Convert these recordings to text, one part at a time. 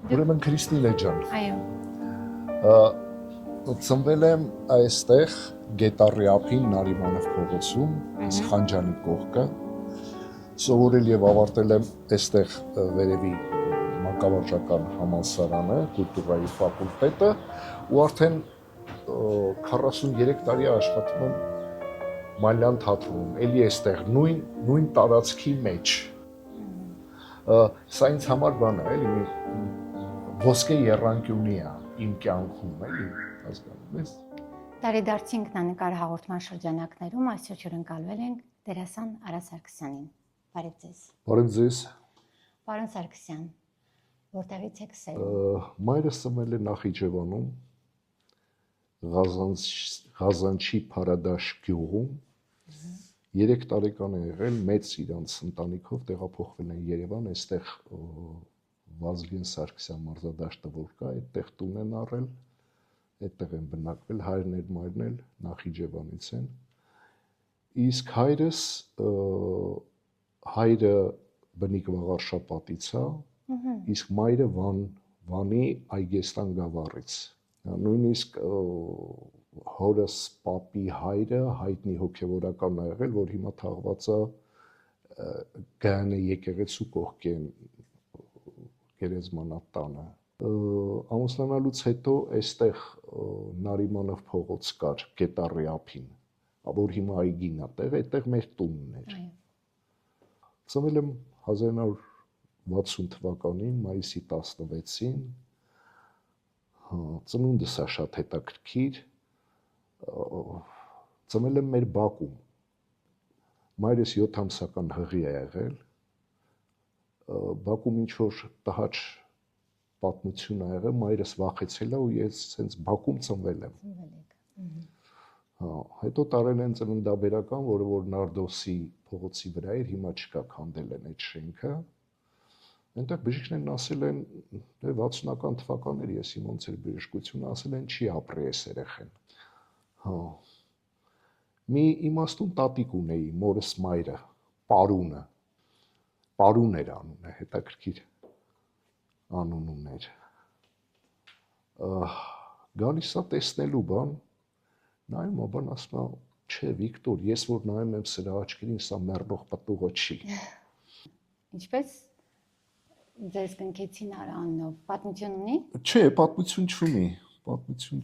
Ուրեմն Քրիստինե ջան, Այո։ ծնվել եմ այստեղ Գետառի ափին Նարիմանով փողոցում, Խանջանի կողքը, սովորել եւ ավարտել եմ այստեղ վերևի մանկավարժական համալսարանը, կուլտուրայի ֆակուլտետը ու արդեն 43 տարի աշխատում եմ Մալյան թատրոնում, էլի այստեղ նույն տարածքի մեջ։ Սա ինձ համար բան է, էլի ոսկե եռանկյունի է իմ կյանքում, էլի, հասկանում ես։ Տարեդարձի ինքնանկար հաղորդման շրջանակներում այսօր հյուրընկալվել ենք դերասան Արա Սարգսյանին։ Բարև ձեզ։ Բարև ձեզ։ Պարոն Սարգսյան, որտեղից եք սերում։ Մայրս ծնվել է Նախիջևանում, Ղազանչի Փարադաշ գյուղում, 3 տարեկան է եղել, մեծ իրանց ընտանիքով տեղափոխվել են Երևան, այստեղ Վազգեն Սարգսյան մարզադաշտը որ կա, այդտեղ տուն են առել, այդտեղ են բնակվել, հայրն էլ մայրն էլ Նախիջևանից են։ Իսկ հայրը բնիկ Վաղարշապատից է, իսկ մայրը Վանի Այգեստան գավառից։ Նույնիսկ հորս պապի հայրը հայտնի հոգևորական է եղել, որ հիմա թաղված է Գայանե եկեղեցու կողքին գերեզմանատանը։ Ամուսնանալուց հետո այստեղ Նարիմանով փողոց կար Գետառի ափին, որ հիմա այգին է տեղ, այդտեղ մեր տունն էր։ Ծնվել եմ 1960 թվականին մայիսի 16-ին, ծնունդս է շատ հետաքրքիր, ծնվել եմ մեր բակում, մայրս 7 ամսական հղի է եղել, բակում ինչ-որ տհաճ պատմություն է եղել, մայրս վախեցել է ու ես հենց բակում ծնվել եմ։ Հետո տարել են ծննդաբերական, որը որ Նարդոսի փողոցի վրա էր, հիմա չկա, քանդել են այդ շենքը։ Այնտեղ բժիշկներն ասել են, 60-ական թվականներ ես իմ ոնց էր բժշկությունը, ասել են չի ապրի այս երեխեն։ Մի իմաստուն տատիկ ունեի, մորս մայրը, Պարունը։ Պարուն էր անունը, հետաքրքիր անուն ուներ։ Գալիս է տեսնելու բան, նայում է բան, ասում է, չէ, Վիկտոր, ես որ նայում եմ սրա աչքերին, սա մեռնող պտուղը չի։ Ինչպես ձեզ կնքեցին Արա անունով, պատմություն ունի։ Չէ, պատմություն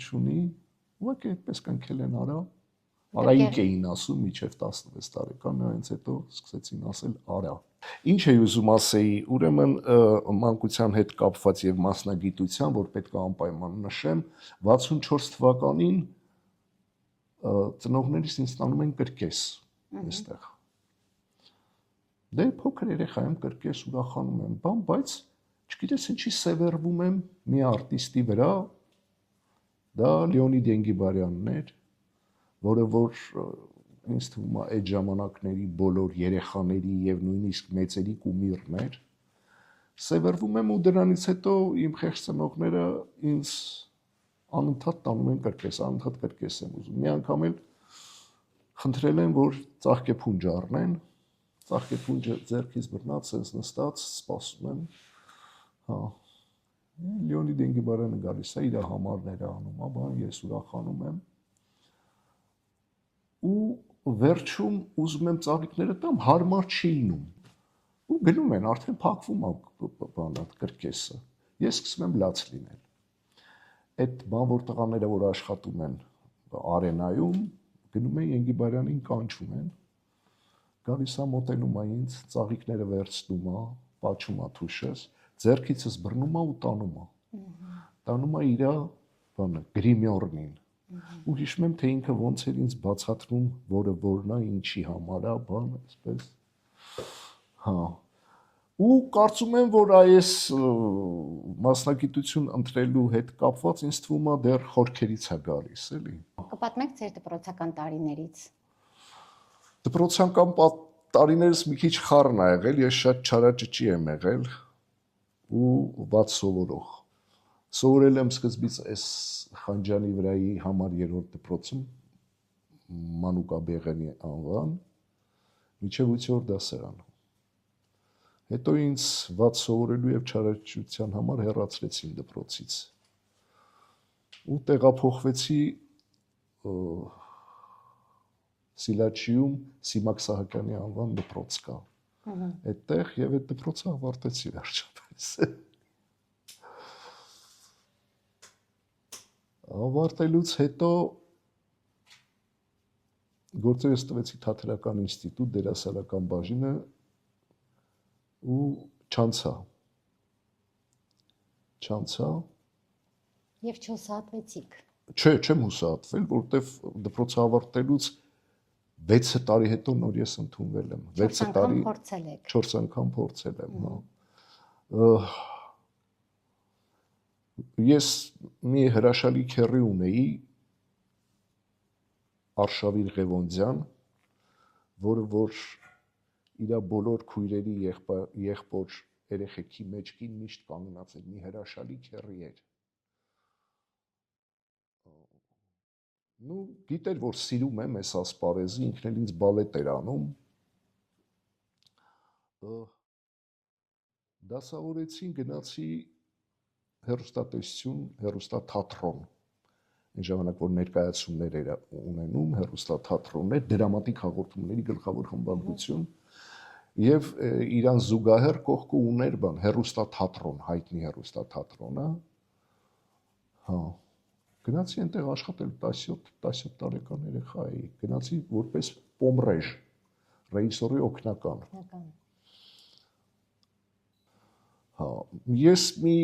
չունի, ուղղակի այդպես կնքել են Արա։ Արայիկ էին ասում մինչև 16 տարեկան, նրանց հետո սկսեցին ասել Արա։ Ինչ էի ուզում ասեի, ուրեմն մանկության հետ կապված եւ մասնագիտության, որ պետք է անպայման նշեմ, 64 թվականին ծնողներիս ինձ տանում են կրկես այստեղ։ Դե փոքր երեխա եմ, կրկես ուրախանում եմ, բայց չգիտես ինչի սևեռվում եմ մի արտիստի վրա, դա Լեոնիդ Ենգիբարյանն էր, որը որ ինձ թվում է այդ ժամանակների բոլոր երեխաների եւ նույնիսկ մեծերի կումիրն էր։ Սևեռվում եմ ու դրանից հետո իմ խեղճ ծնողները ինձ անընդհատ տանում են կրկես, անընդհատ կրկես եմ ուզում։ Մի անգամ էլ խնդրել են, որ ծաղկեփունջ առնեն, ծաղկեփունջը ձեռքից բռնած, sense նստած, սպասում եմ։ Լեոնիդ Ենգիբարյանը գալիս է, իր համարները անում, բան ես ուրախանում եմ։ Ու վերջում ուզում եմ ծաղիկները տամ, հարմար չի լինում։ Ու գնում են, արդեն փակվում է բանը կրկեսը։ Ես սկսում եմ լաց լինել։ Այդ բանվոր տղաները, որ աշխատում են արենայում, գնում են Ենգիբարյանին կանչում են, գալիս է մոտենում է ինձ, ծաղիկները վերցնում է, պաչում է թուշս, ձեռքիցս բռնում է ու տանում է։ Տանում է իր բանը, գրիմյորնին։ Ու հիշում եմ, թե ինքը ոնց էր ինձ բացատրում, որը որն է, ինչի համար է, բան, այսպես։ Ու կարծում եմ, որ այս մասնագիտություն ընտրելու հետ կապված ինձ թվում է դեռ խորքերից է գալիս, էլի։ Կպատմեք ձեր դպրոցական տարիներից։ Դպրոցական տարիներս մի քիչ խառն ա եղել, ես շատ չարաճճի եմ եղել ու ված սովորող։ Սովորել եմ սկզբից այս Խանջանի վրայի համար 3-րդ դպրոցում, Մանուկ Աբեղյանի անվան, մինչև 8-րդ դասարան։ Հետո ինձ վատ սովորելու եւ չարաճության համար հեռացրեցին դպրոցից։ Ու տեղափոխվեցի Սիլաչիում Սիմակ Սահակյանի անվան դպրոց կա։ Այդտեղ եւ այդ դպրոցը ավարտեցի վերջապես։ Ավարտելուց հետո գործերս տվեցի Թատերական ինստիտուտ դերասանական բաժինը ու չանցա Եվ չհուսահատվեցիք։ Չէ, չեմ հուսահատվել, որովհետև դպրոցը ավարտելուց 6 տարի հետո նոր ես ընդունվել եմ։ 6 տարի 4 անգամ փորձել եմ, հա։ Ես մի հրաշալի քեռի ունեի Արշավիր Ղևոնդյան, որ իր բոլոր քույրերի եղբոր երեխեքի մեջքին միշտ կանգնած էր, մի հրաշալի քեռի էր։ Գիտեր, որ սիրում եմ այս ասպարեզը, ինքն էլ ինձ բալետ էր անում։ Դասավորեցին, գնացի հեռուստատեսություն, հեռուստաթատրոն։ Այն ժամանակ, որ ներկայացումներ էր ունենում, հեռուստաթատրոններ, դրամատիկ հաղորդումների գլխավոր խմբագրություն, եւ իրան զուգահեռ կողքը ուներ հեռուստաթատրոն, հայտնի հեռուստաթատրոնը։ Հա։ Գնացի այնտեղ աշխատել 17 տարեկան երեխա էի, գնացի որպես պոմրեժ, ռեժիսորի օգնական։ Հա, ես մի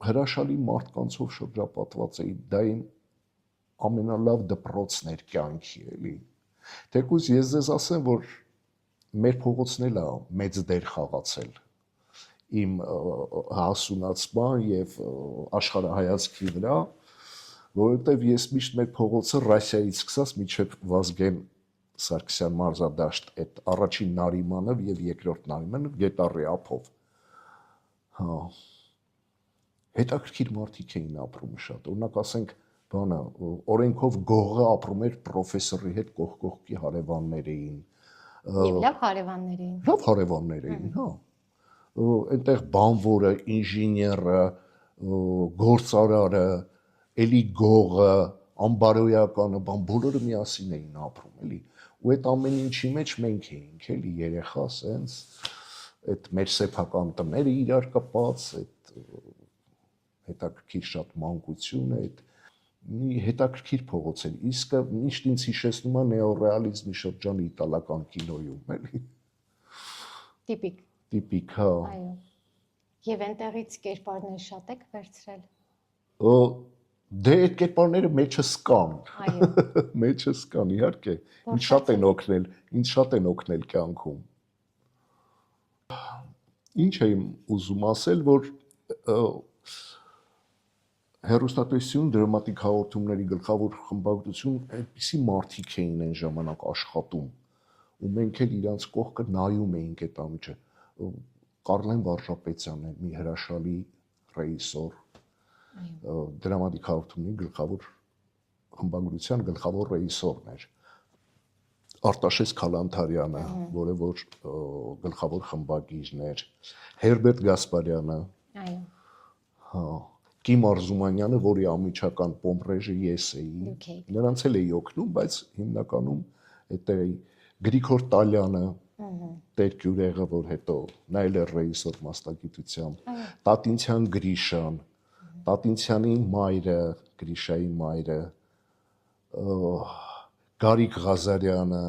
հրաշալի մարդկանցով շրջապատված էի, դա իմ ամենալավ դպրոցն էր կյանքի, էլի։ Թեկուզ ես ձեզ ասեմ, որ մեր փողոցն էլ է մեծ դեր խաղացել իմ հասունացման եւ աշխարհայացքի վրա, որովհետև ես միշտ մեր փողոցը Ռասիայից սկսած մինչև Վազգեն Սարգսյան մարզադաշտ այդ առաջին Նարիմանով եւ երկրորդ Նարիմանով Գետառի ափով։ Հա։ Հետաքրքիր մարդիկ էին ապրում շատ։ Օրինակ ասենք, օրենքով գողը ապրում էր պրոֆեսորի հետ կողքի հարևաններ էին։ Եվ լավ հարևաններ էին։ Լավ հարևաններ էին, հա։ Այնտեղ բանվորը, ինժեները, գործարարը, էլի գողը, ամբարոյականը, բոլորը միասին էին ապրում, էլի։ Ու այդ ամեն ինչի մեջ մենք էինք, էլի, երեխա, սենց, այդ մեր սեփական տները իրար կապած, այդ հետաքրքիր շատ մանկություն է, այդ մի հետաքրքիր փողոց էր, իսկ միշտ ինձ հիշեցնում է նեոռեալիզմի շրջանի իտալական կինոյում, էլի։ Տիպիկ, հա։ Այո։ Եվ այնտեղից կերպարներ շատ եք վերցրել։ Դե այդ կերպարները մեջս կան։ Այո։ Մեջս կան, իհարկե։ Ինձ շատ են օգնել կյանքում։ Ինչ եմ ուզում ասել, որ հեռուստատեսություն, դրամատիկ հաղորդումների գլխավոր խմբագրություն այդպիսի մարդիկ էին այն ժամանակ աշխատում, ու մենք էլ իրանց կողքը նայում էինք այդ ամիջը։ Կարլեն Վարժապետյանն էր մի հրաշալի ռեժիսոր, դրամատիկ հաղորդումների գլխավոր խմբագրության գլխավոր ռեժիսորն էր։ Արտաշես Քալանթարյանը, որը որ գլխավոր խմբագիրն էր, Հերբերտ Գասպարյանը, հա, Կիմ Արզումանյանը, որի ամիջական պոմրեժը ես էի, նրանց էլ էի օգնում, բայց հիմնականում այդտեղ էի, Գրիգոր Տալյանը, Տեր Գյուրեղը, որ հետո նա էլ էր ռեժիսոր մասնագիտությամբ, Տատինցյան Գրիշան, Տատինցյանի մայրը, Գրիշայի մայրը, Գարիկ Ղազարյանը,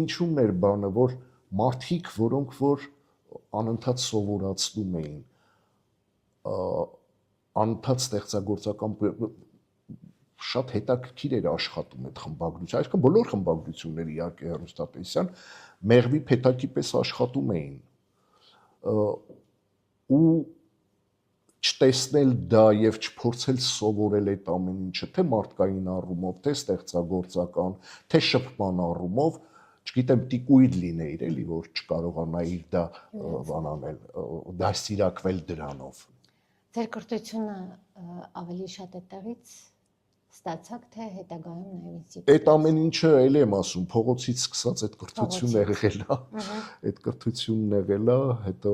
ինչու՞մն էր բանը, որ մարդիկ, որոնք որ անընդհատ սովորացնում էին, անընդհատ ստեղծագործական շատ հետաքրքիր էր աշխատում այդ խմբագրությունը, այսինքն բոլոր խմբագրությունները իհարկե հեռուստատեսության մեղվի փեթակի պես աշխատում էին, ու չտեսնել դա եւ չփորձել սովորել այդ ամեն ինչը, թե մարդկային առումով, թե ստեղծագործական, թե շփման առումով, չգիտեմ, տիկույդ լինեիր, էլի, որ չկարողանայիր դա բանանել, դաստիարակվել դրանով։ Ձեր կրթությունը ավելի շատ այդտեղից ստացաք, թե հետագայում նաև ինստիտուտ։ Այդ ամեն ինչը էլի եմ ասում, փողոցից սկսած այդ կրթությունն եղել է։ Այդ կրթությունն եղել է, հետո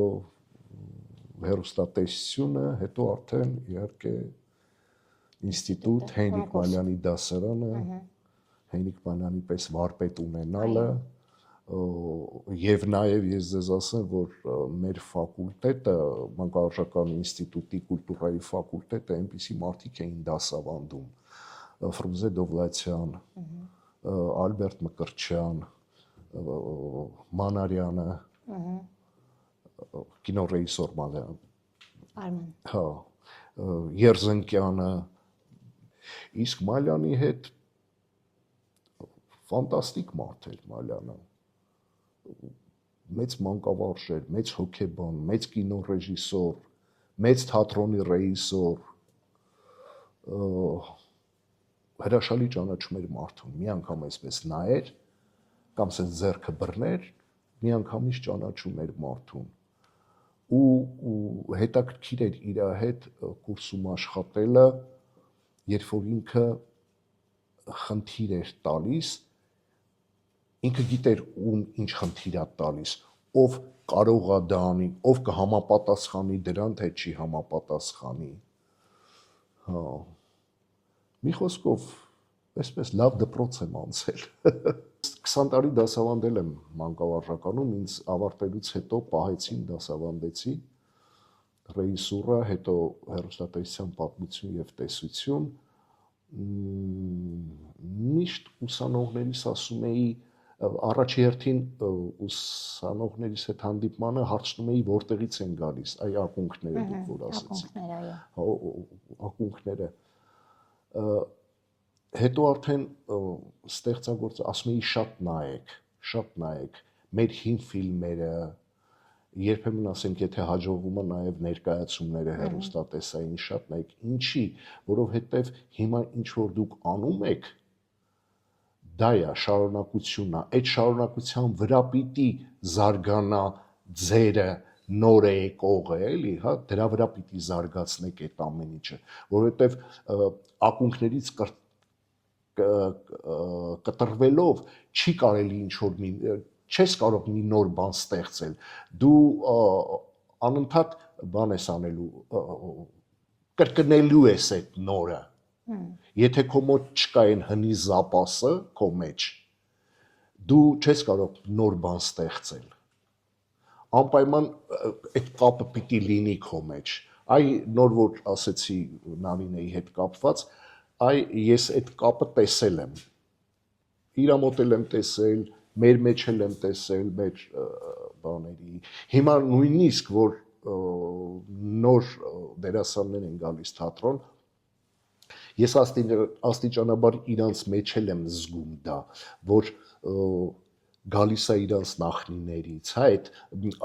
հերոստատեսությունը, հետո արդեն իհարկե ինստիտուտ, Հենրիկ Մանյանի դասարանը, Հենրիկ Մանյանի պես վարպետ ունենալը, եւ նաեւ ես ձեզ ասեմ, որ մեր ֆակուլտետը, մանկավարժական ինստիտուտի կուլտուրայի ֆակուլտետը այնպիսի մարդիկ էին դասավանդում, Ֆրունզե Դովլաթյան, Ալբերտ Մկրտչյան, Մանարյանը, կինոռեժիսոր Արման։ Հա, Երզնկյանը, իսկ Մալյանի հետ ֆանտաստիկ մարդ էր Մալյանը, մեծ մանկավարժ էր, մեծ հոգեբան, մեծ կինոռեժիսոր, մեծ թատրոնի ռեժիսոր, հրաշալի ճանաչում էր մարդուն, մի անգամ այսպես նայեր, կամ սենց ձեռքը բռներ, մի անգամից ճանաչում էր մարդուն, ու հետաքրքիր էր իր հետ կուրսում աշխատելը, երբ որ ինքը խնդիր էր տալիս, ինքը գիտեր ում ինչ խնդիր է տալիս, ով կարող է դա անի, ով կհամապատասխանի դրան, թե չի համապատասխանի, հա, մի խոսքով, այսպես լավ դպրոց եմ անցել, 20 տարի դասավանդել եմ մանկավարժականում, ինձ ավարտելուց հետո պահեցին դասավանդեցի, ռեժիսուրա, հետո հեռուստատեսության պատմություն և տեսություն, միշտ ուսանողներիս ասում էի, առաջի հերթին ուսանողներիս հետ հանդիպմանը հարցնում էի, որտեղից են գալիս, այ ակունքները դուք որ ասեցիք, ակունքները, հետո արդեն ստեղծագործը ասում էի շատ նայեք, մեր հին ֆիլմերը, երբեմն ասենք, եթե հաջողվում է նաև ներկայացումները հեռուստատեսային շատ նայեք, ինչի, որովհետև հիմա ինչ որ դուք անում եք, դա է շարունակությունն է, այդ շարունակության վրա պիտի զարգանա ձերը նոր է եկողը, էլի, հա, դրա վրա պիտի զարգացնեք այդ ամեն ինչը, որովհետև ակունքներից կտրվելով չի կարելի ինչ-որ չես կարող մի նոր բան ստեղծել, դու անընդհատ բան ես անելու, կրկնելու ես այդ նորը, եթե քո մոտ չկա այն հնի զապասը քո մեջ, դու չես կարող նոր բան ստեղծել, անպայման այդ կապը պիտի լինի քո մեջ, այ նոր որ ասեցի Նարինեի հետ կապված, այ ես այդ կապը տեսել եմ, իրա մոտ եմ տեսել, մեր մեջ եմ տեսել, մեր բաների, հիմա նույնիսկ, որ նոր դերասաններ են գալիս թատրոն, ես աստիճանաբար իրանց մեջ եմ զգում դա, որ գալիս է իրանց նախնիներից, հա, այդ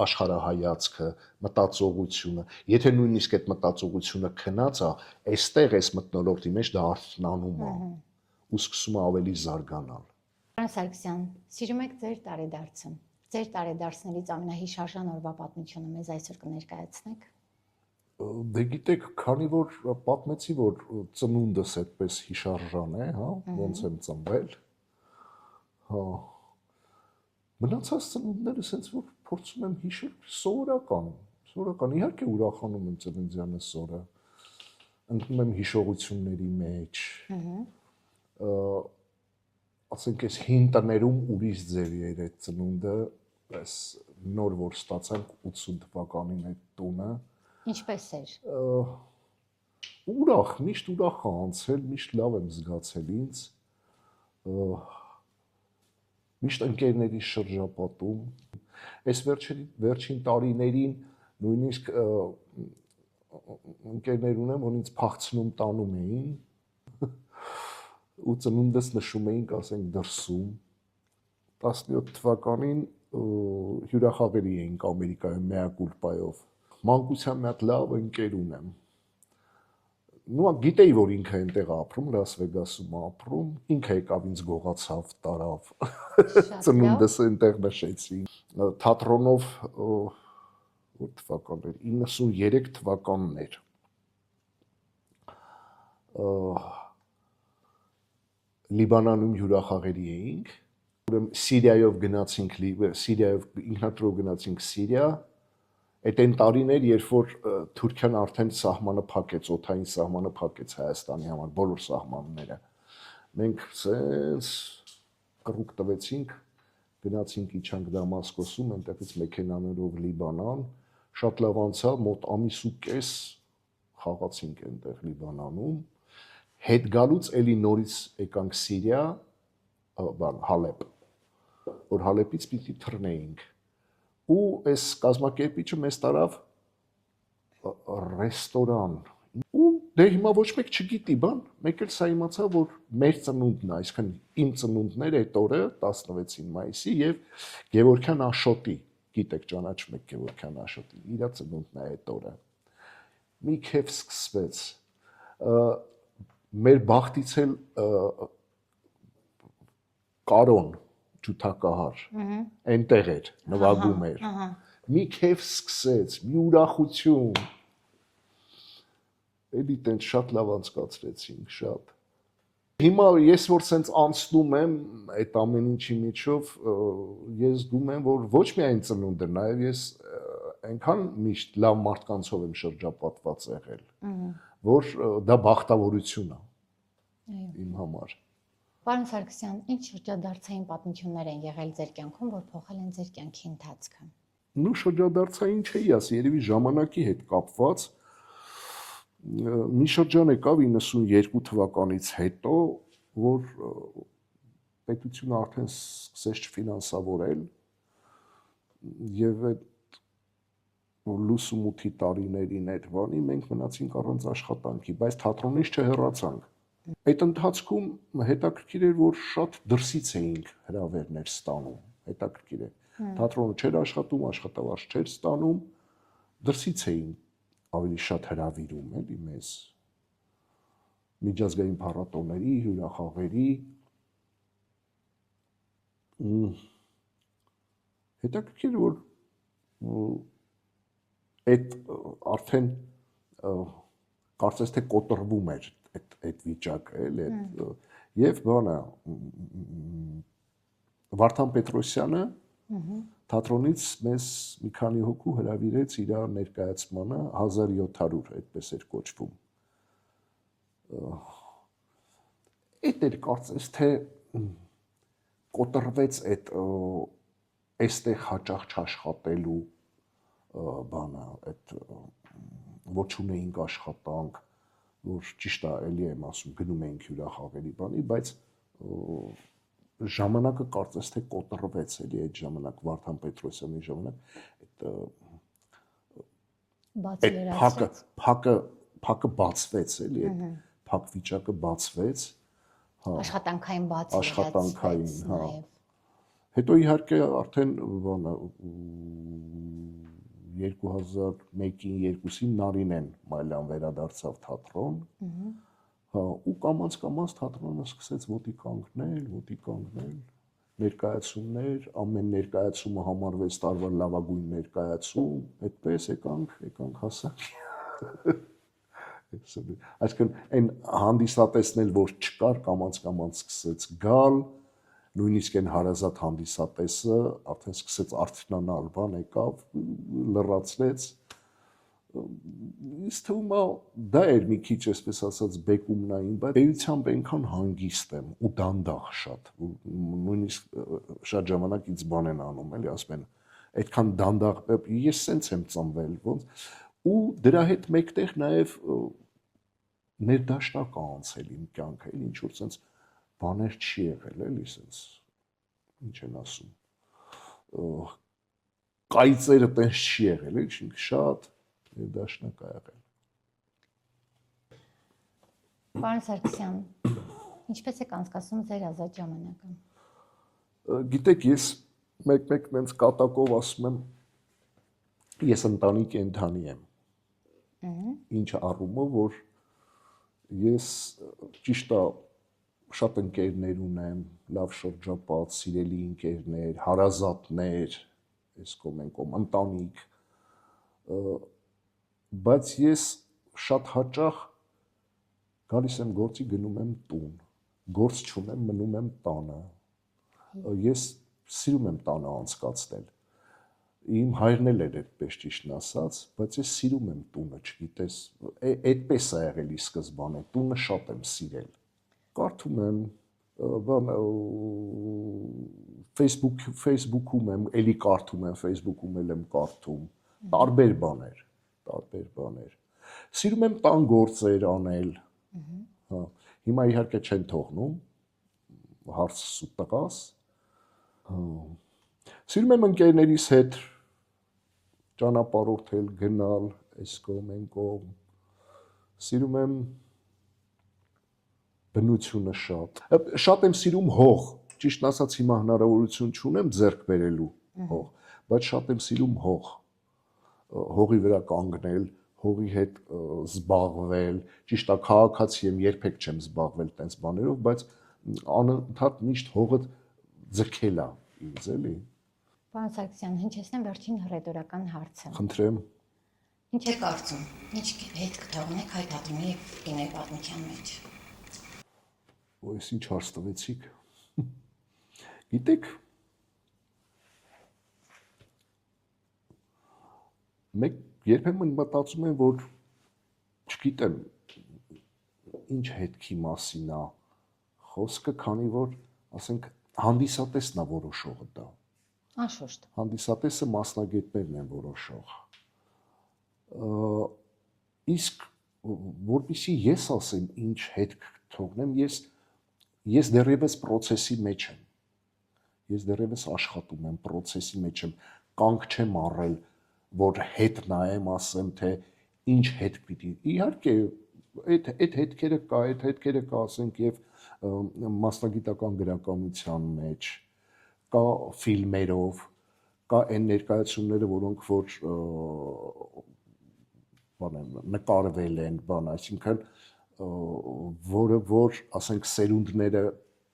աշխարհայացքը, մտածողությունը, եթե նույնիսկ այդ մտածողությունը քնած է, այստեղ այս մթնոլորտի մեջ դա արթնանում է, ու սկսում է ավելի զարգանալ։ Պարոն Սարգսյան, սիրում եք ձեր տարեդարձը, ձեր տարեդարձներից ամենահիշարժան օրվա պատմությունը մեզ այսօր կներկայացնեք։ Դե գիտեք, քանի որ պատմեցի, որ ծնունդս այդպես հիշարժան է, հա, ոնց եմ ծնվել, հա, մնացած ծնունդները սենց որ փորձում եմ հիշել, սովորական, իհարկե ուրախանում եմ ծննդյանս օրը, ընկնում եմ հիշողությունների մեջ, ասենք ես հին տներում ուրիշ ձևի էր այդ ծնունդը, այս նոր որ ստացանք 80 թվականին այդ տունը, ինչպես էր։ Ուրախ, միշտ ուրախ է անցել, միշտ լավ եմ զգացել ինձ, միշտ ընկերների շրջապատում, այս վերջին տարիներին նույնիսկ ընկերներ ունեմ, որ ինձ փախցնում տանում էին, ու ծնունդս նշում էինք, ասենք, դրսում, 17 թվականին հյուրախաղերի էինք Ամերիկայում Mea Culpa-ով, մանկության մի հատ լավ ընկեր ունեմ, գիտեի, որ ինքը այնտեղ ապրում, Լաս Վեգասում ապրում, ինքը եկավ ինձ գողացավ, տարավ, ծնունդս այնտեղ նշեցի, թատրոնով, որ թվականներ, 93 թվականներ, Լիբանանում հյուրախաղերի էինք, ուրեմն Սիրիայով գնացինք, Սիրիայով ինքնաթիռով գնացինք Սիրիա, այդ այն տարիներ, երբ որ Թուրքիան արդեն սահմանը փակեց, օդային սահմանը փակեց Հայաստանի համար, բոլոր սահմանները։ Մենք սենց կռուկ տվեցինք, գնացինք իջանք Դամասկոսում, այնտեղից մեքենաներով Լիբանան, շատ լավ անցավ, մոտ ամիս ու կես խաղացինք այնտեղ Լիբանանում, հետ գալուց էլի նորից եկանք Սիրիա, Հալեբ, որ Հալեբից պիտի թռնեինք, ու այս կազմակերպիչը մեզ տարավ ռեստորան, ու դե հիմա ոչ մեկ չգիտի բան, մեկ էլ սա իմացա, որ մեր ծնունդն է, այսինքն իմ ծնունդն էր այդ օրը 16 մայիսի եւ Գևորգյան Աշոտի, գիտեք ճանաչում եք Գևորգյան Աշոտի, իր ծնունդն է այդ օրը։ Մի քեֆ սկսվեց։ Մեր բախտից էլ Կարոն ջութակահար, այնտեղ էր, նվագում էր։ Մի քեֆ սկսեց, մի ուրախություն։ Էլի տենց շատ լավ անցկացրեցինք, շատ։ Հիմա ես որ սենց անցնում եմ այդ ամեն ինչի միջով, ես զգում եմ, որ ոչ միայն ծնունդը, նաև ես այնքան միշտ լավ մարդկանցով եմ շրջապատված եղել, որ դա բախտավորություն է իմ համար։ Պարոն Սարգսյան, ինչ շրջադարձային պատմություններ են եղել ձեր կյանքում, որ փոխել են ձեր կյանքի ընթացքը։ Նու շրջադարձային չէի ասի, երևի ժամանակի հետ կապված մի շրջան եկավ 92 թվականից հետո, որ պետությունը արդեն սկսեց չֆինանսավորել եւ այդ լուսումութի տարիներին այդ բանի մենք մնացինք առանց աշխատանքի, բայց թատրոնից չհեռացանք։ Այդ ընթացքում հետաքրքիր էր, որ շատ դրսից էինք հրավերներ ստանում, հետաքրքիր է։ Թատրոնը չէր աշխատում, աշխատավարձ չէր ստանում, դրսից էին ավելի շատ հրավիրում էլի մեզ միջազգային փառատոների, հյուրախաղերի։ Հետաքրքիր որ այդ արդեն կարծես թե կոտրվում էր այդ վիճակը, էլի եւ բանը Վարդան Պետրոսյանը թատրոնից մեզ մի քանի հոգու հրավիրեց իր ներկայացմանը 1700, այդպես էր կոչվում։ Այդ էր կարծես թե կոտրվեց այդ այստեղ հաճախ չաշխատելու բանը, այդ ոչ ունեինք աշխատանք, որ ճիշտ է, էլի եմ ասում, գնում էինք հյուրախաղերի բանի, բայց ժամանակը կարծես թե կոտրվեց էլի այդ ժամանակ Վարդան Պետրոսյանի ժամանակ այդ փակը բացվեց էլի այդ փակ վիճակը բացվեց աշխատանքային բաց աշխատանքային հա հետո իհարկե արդեն բանը 2001-ին 2-ին Նարինեն Մայլյան վերադարձավ թատրոն հա ու կամաց թատրոնը սկսեց ոտի կանգնել ներկայացումներ, ամեն ներկայացումը համարվեց տարվա լավագույն ներկայացում, այդպես եկանք հասանք։ Այսինքն այն հանդիսատեսն էլ որ չկար, կամաց սկսեց գալ, նույնիսկ այն հարազատ հանդիսատեսը արդեն սկսեց արդյունանալ, բան եկավ, լրացրեց։ Ինձ թվում է դա էր մի քիչ այսպես ասած բեկումնային, բայց էությամբ այնքան հանգիստ եմ ու դանդաղ շատ, նույնիսկ շատ ժամանակ ինձ բան են անում, էլի ասում են, այդքան դանդաղ, ես սենց եմ ծնվել, ոնց, ու դրա հետ մեկտեղ նաև ներդաշնակ անցել իմ կյանքը, էլի ինչ որ սենց բաներ չի եղել, էլի սենց, ինչ են ասում, կայծերը տենց չի եղել, էլի շատ ներդաշնակ ա եղել։ Պարոն Սարգսյան, ինչպես եք անցկացնում ձեր ազատ ժամանակը։ Գիտեք, ես մեկ-մեկ նենց կատակով ասում եմ, ես ընտանի կենդանի եմ։ Ինչ առումով, որ ես ճիշտ է շատ ընկերներ ունեմ, լավ շրջապատ, սիրելի ընկերներ, հարազատներ, այս կողմ ընտանիք, բայց ես շատ հաճախ գալիս եմ գործի գնում եմ տուն, Գործ չունեմ, մնում եմ տանը։ Ես սիրում եմ տանը անցկացնել։ Իմ հայրն էլ էր այդպես ճիշտն ասած, բայց ես սիրում եմ տունը, չգիտես, այդպես է եղել ի սկզբանե, տունը շատ եմ սիրել։ Կարդում եմ, բան Facebook-ում եմ, էլի կարդում եմ, Facebook-ում եմ կարդում, տարբեր բաներ։ Սիրում եմ տան գործեր անել։ Հա, հիմա իհարկե չեն թողնում, հարց ու տղաս։ Սիրում եմ ընկերներիս հետ ճանապարհորդել, գնալ, այս կողմ, այն կողմ։ Սիրում եմ բնությունը շատ։ Շատ եմ սիրում հող, ճիշտն ասած հիմա հնարավորություն չունեմ ձեռք բերելու հող, բայց շատ եմ սիրում հող։ Հողի վրա կանգնել, հողի հետ զբաղվել, ճիշտ է քաղաքացի եմ, երբեք չեմ զբաղվել տենց բաներով, բայց անընդհատ միշտ հողը ձգել է ինձ էլի։ Պարոն Սարգսյան, հնչեցնեմ վերջին հռետորական հարցը։ Խնդրեմ։ Ինչ եք կարծում, ինչ հետ կթողնեք հայ թատրոնի եւ կինոյի պատմության մեջ։ Ոյս ինչ հարց տվեցիք։ Գիտեք, մեկ երբեմն մտածում եմ, որ չգիտեմ ինչ հետքի մասին է խոսքը, քանի որ, ասենք, հանդիսատեսն է որոշողը դա։ Անշուշտ։ Հանդիսատեսը մասնագետներն են որոշող։ Իսկ որպեսզի ես ասեմ ինչ հետք թողնեմ, ես դեռևս process-ի մեջ եմ։ Ես դեռևս աշխատում եմ, process-ի մեջ եմ, կանգ չեմ առել, որ հետ նայեմ, ասեմ, թե ինչ հետք պիտի։ Իհարկե, այդ հետքերը կա, ասենք, եւ մասնագիտական գրականության մեջ, կա ֆիլմերով, կա այն ներկայացումները, որոնք որ նկարվել են, այսինքն որ ասենք սերունդները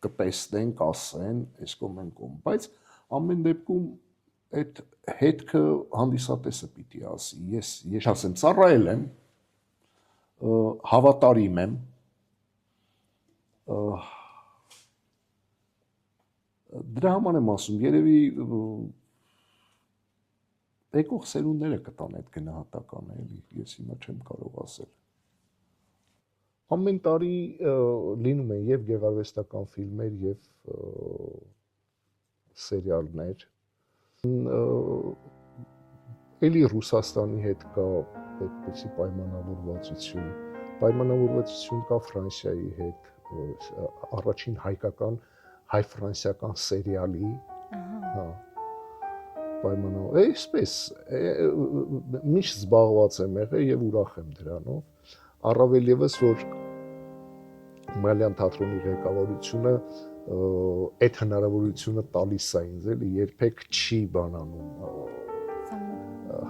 կտեսնեն, կասեն, այս կողմ են կողմ, բայց ամեն դեպքում այդ հետքը հանդիսատեսը պիտի ասի։ Ես ասեմ, ծառայել եմ, հավատարիմ եմ, դրա համար եմ ասում, երևի եկող սերունդները կտան այդ գնահատականը, էլի, ես հիմա չեմ կարող ասել։ Ամեն տարի լինում են եւ գեղարվեստական ֆիլմեր եւ սերիալներ։ Էլի Ռուսաստանի հետ կա այդպիսի պայմանավորվածություն կա Ֆրանսիայի հետ, առաջին հայկական հայ-ֆրանսիական սերիալի, հա, այսպես, միշտ զբաղված եմ եղել եւ ուրախ եմ դրանով, առավել եւս, որ Մալյան թատրոնի ղեկավարությունը այդ հնարավորությունը տալիս է ինձ, էլի, երբեք չի բանանում,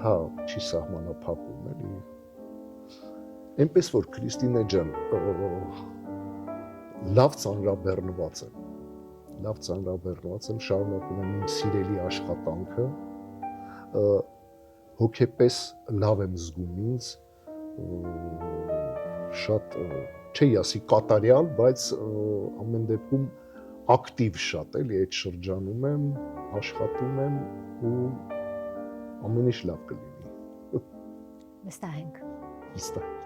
հա, չի սահմանափակում, էլի։ Այնպես որ Քրիստինե ջան, լավ ծանրաբեռնված եմ, շարունակում եմ իմ սիրելի աշխատանքը, հոգեպես լավ եմ զգում ինձ, շատ, չի ասի կատարյալ, բայց ամեն դեպքում ակտիվ շատ էլի այդ շրջանում եմ, աշխատում եմ ու ամեն ինչ լավ կլինի։ Վստահ ենք։ Վստահ։